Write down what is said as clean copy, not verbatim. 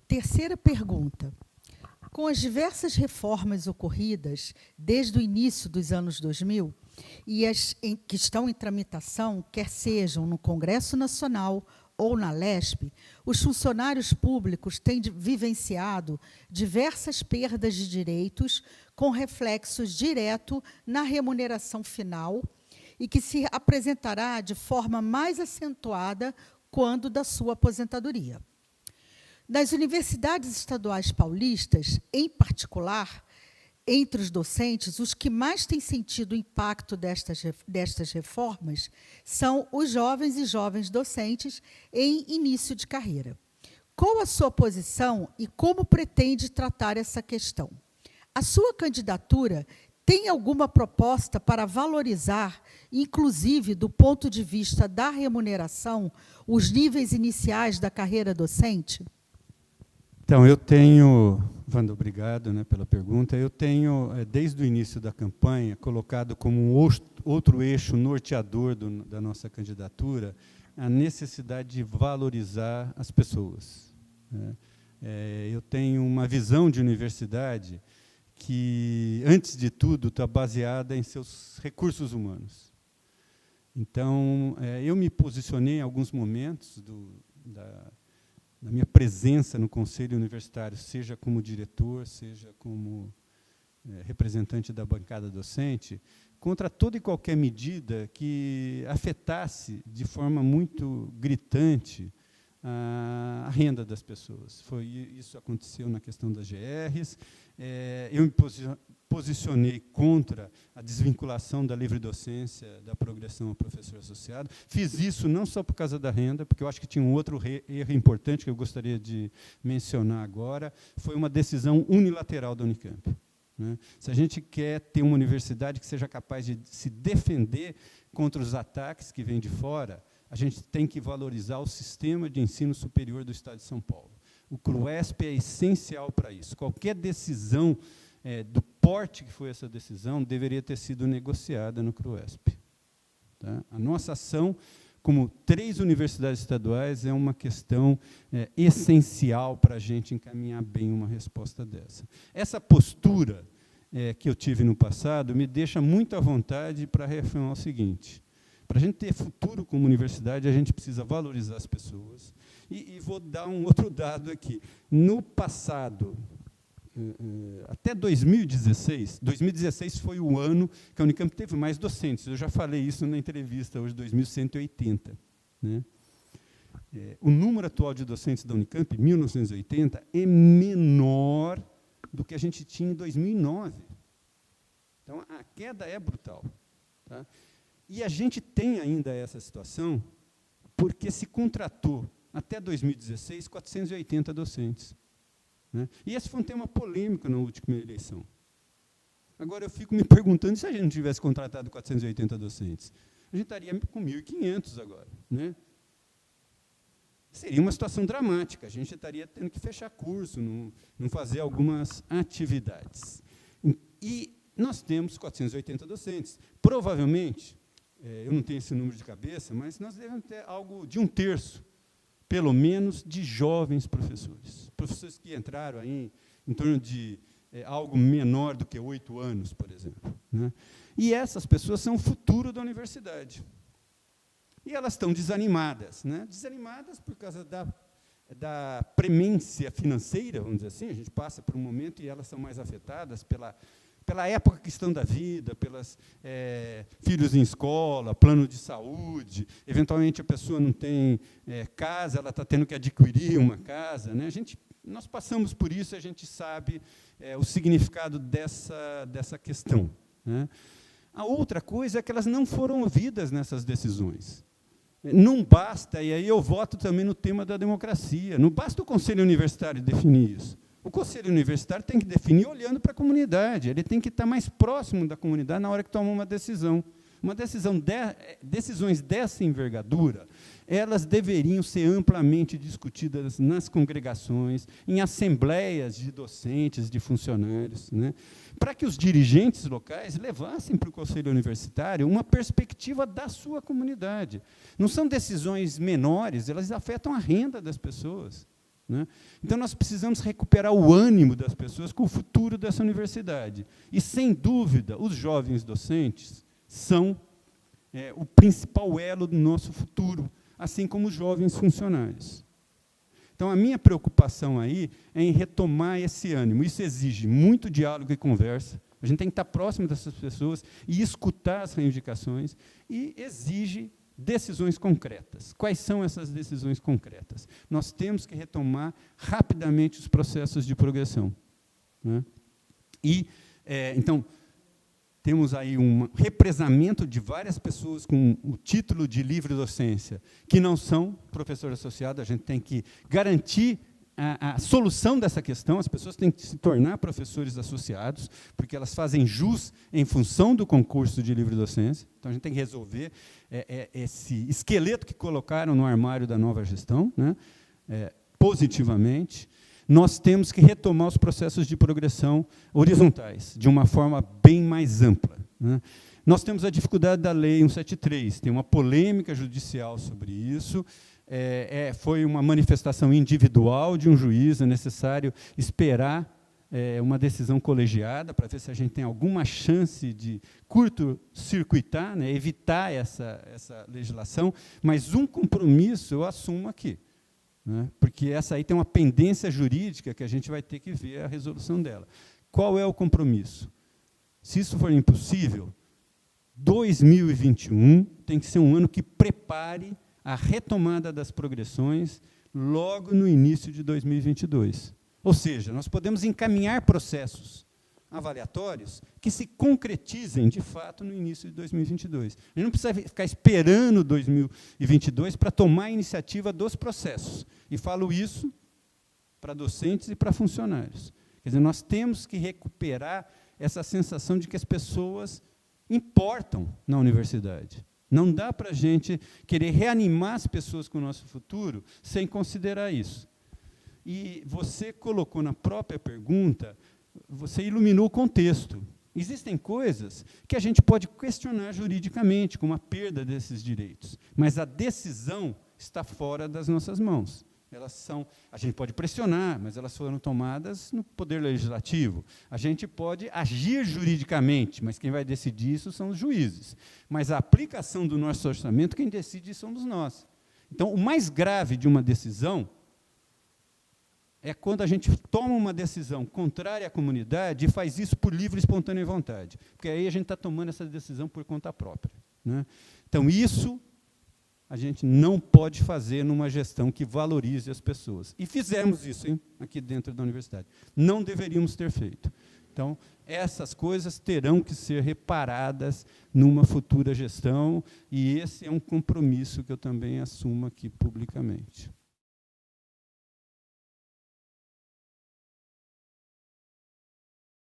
Terceira pergunta. Com as diversas reformas ocorridas desde o início dos anos 2000 e que estão em tramitação, quer sejam no Congresso Nacional ou na LESP, os funcionários públicos têm vivenciado diversas perdas de direitos com reflexos direto na remuneração final e que se apresentará de forma mais acentuada quando da sua aposentadoria. Nas universidades estaduais paulistas, em particular, entre os docentes, os que mais têm sentido o impacto destas reformas são os jovens e jovens docentes em início de carreira. Qual a sua posição e como pretende tratar essa questão? A sua candidatura tem alguma proposta para valorizar, inclusive do ponto de vista da remuneração, os níveis iniciais da carreira docente? Então, eu tenho, Wanda, obrigado, né, pela pergunta, eu tenho, desde o início da campanha, colocado como um outro eixo norteador da nossa candidatura, a necessidade de valorizar as pessoas. Né? Eu tenho uma visão de universidade que, antes de tudo, está baseada em seus recursos humanos. Então, eu me posicionei em alguns momentos da minha presença no Conselho Universitário, seja como diretor, seja como representante da bancada docente, contra toda e qualquer medida que afetasse de forma muito gritante a renda das pessoas. Isso aconteceu na questão das GRs. Eu me posicionei contra a desvinculação da livre docência, da progressão ao professor associado. Fiz isso não só por causa da renda, porque eu acho que tinha um outro erro importante que eu gostaria de mencionar agora, foi uma decisão unilateral da Unicamp. Né? Se a gente quer ter uma universidade que seja capaz de se defender contra os ataques que vêm de fora, a gente tem que valorizar o sistema de ensino superior do Estado de São Paulo. O CRUESP é essencial para isso. Qualquer decisão do porte que foi essa decisão deveria ter sido negociada no CRUESP. Tá? A nossa ação, como 3 universidades estaduais, é uma questão essencial para a gente encaminhar bem uma resposta dessa. Essa postura que eu tive no passado me deixa muito à vontade para reafirmar o seguinte: para a gente ter futuro como universidade, a gente precisa valorizar as pessoas. E vou dar um outro dado aqui. No passado, até 2016 foi o ano que a Unicamp teve mais docentes. Eu já falei isso na entrevista hoje, 2180. Né? O número atual de docentes da Unicamp, em 1980, é menor do que a gente tinha em 2009. Então, a queda é brutal. Tá? E a gente tem ainda essa situação porque se contratou, até 2016, 480 docentes. Né? E esse foi um tema polêmico na última eleição. Agora, eu fico me perguntando se a gente não tivesse contratado 480 docentes. A gente estaria com 1.500 agora. Né? Seria uma situação dramática. A gente estaria tendo que fechar curso, não fazer algumas atividades. E nós temos 480 docentes. Provavelmente, eu não tenho esse número de cabeça, mas nós devemos ter algo de 1/3, pelo menos, de jovens professores. Professores que entraram aí em torno de algo menor do que 8 anos, por exemplo. Né? E essas pessoas são o futuro da universidade. E elas estão desanimadas. Né? Desanimadas por causa da premência financeira, vamos dizer assim. A gente passa por um momento e elas são mais afetadas pela época que estão da vida, pelos filhos em escola, plano de saúde, eventualmente a pessoa não tem casa, ela está tendo que adquirir uma casa. Né? Nós passamos por isso, a gente sabe o significado dessa questão. Né? A outra coisa é que elas não foram ouvidas nessas decisões. Não basta, e aí eu voto também no tema da democracia, não basta o Conselho Universitário definir isso. O Conselho Universitário tem que definir olhando para a comunidade, ele tem que estar mais próximo da comunidade na hora que toma uma decisão. Decisões dessa envergadura, elas deveriam ser amplamente discutidas nas congregações, em assembleias de docentes, de funcionários, né, para que os dirigentes locais levassem para o Conselho Universitário uma perspectiva da sua comunidade. Não são decisões menores, elas afetam a renda das pessoas. né? Então, nós precisamos recuperar o ânimo das pessoas com o futuro dessa universidade. E, sem dúvida, os jovens docentes são o principal elo do nosso futuro, assim como os jovens funcionários. Então, a minha preocupação aí é em retomar esse ânimo. Isso exige muito diálogo e conversa. A gente tem que estar próximo dessas pessoas e escutar as reivindicações, e exige decisões concretas. Quais são essas decisões concretas? Nós temos que retomar rapidamente os processos de progressão, né? E, então, temos aí um represamento de várias pessoas com o título de livre docência, que não são professor associado. A gente tem que garantir a solução dessa questão. As pessoas têm que se tornar professores associados, porque elas fazem jus em função do concurso de livre docência. Então, a gente tem que resolver esse esqueleto que colocaram no armário da nova gestão, né, positivamente. Nós temos que retomar os processos de progressão horizontais, de uma forma bem mais ampla, né? Nós temos a dificuldade da Lei 173, tem uma polêmica judicial sobre isso, foi uma manifestação individual de um juiz, é necessário esperar uma decisão colegiada para ver se a gente tem alguma chance de curto-circuitar, né, evitar essa legislação, mas um compromisso eu assumo aqui, né, porque essa aí tem uma pendência jurídica que a gente vai ter que ver a resolução dela. Qual é o compromisso? Se isso for impossível, 2021 tem que ser um ano que prepare a retomada das progressões logo no início de 2022. Ou seja, nós podemos encaminhar processos avaliatórios que se concretizem, de fato, no início de 2022. A gente não precisa ficar esperando 2022 para tomar a iniciativa dos processos. E falo isso para docentes e para funcionários. Quer dizer, nós temos que recuperar essa sensação de que as pessoas importam na universidade. Não dá para a gente querer reanimar as pessoas com o nosso futuro sem considerar isso. E você colocou na própria pergunta, você iluminou o contexto. Existem coisas que a gente pode questionar juridicamente, como a perda desses direitos, mas a decisão está fora das nossas mãos. A gente pode pressionar, mas elas foram tomadas no Poder Legislativo. A gente pode agir juridicamente, mas quem vai decidir isso são os juízes. Mas a aplicação do nosso orçamento, quem decide somos nós. Então, o mais grave de uma decisão é quando a gente toma uma decisão contrária à comunidade e faz isso por livre e espontânea vontade, porque aí a gente está tomando essa decisão por conta própria, né? Então, isso a gente não pode fazer numa gestão que valorize as pessoas. E fizemos isso, hein, aqui dentro da universidade. Não deveríamos ter feito. Então, essas coisas terão que ser reparadas numa futura gestão, e esse é um compromisso que eu também assumo aqui publicamente.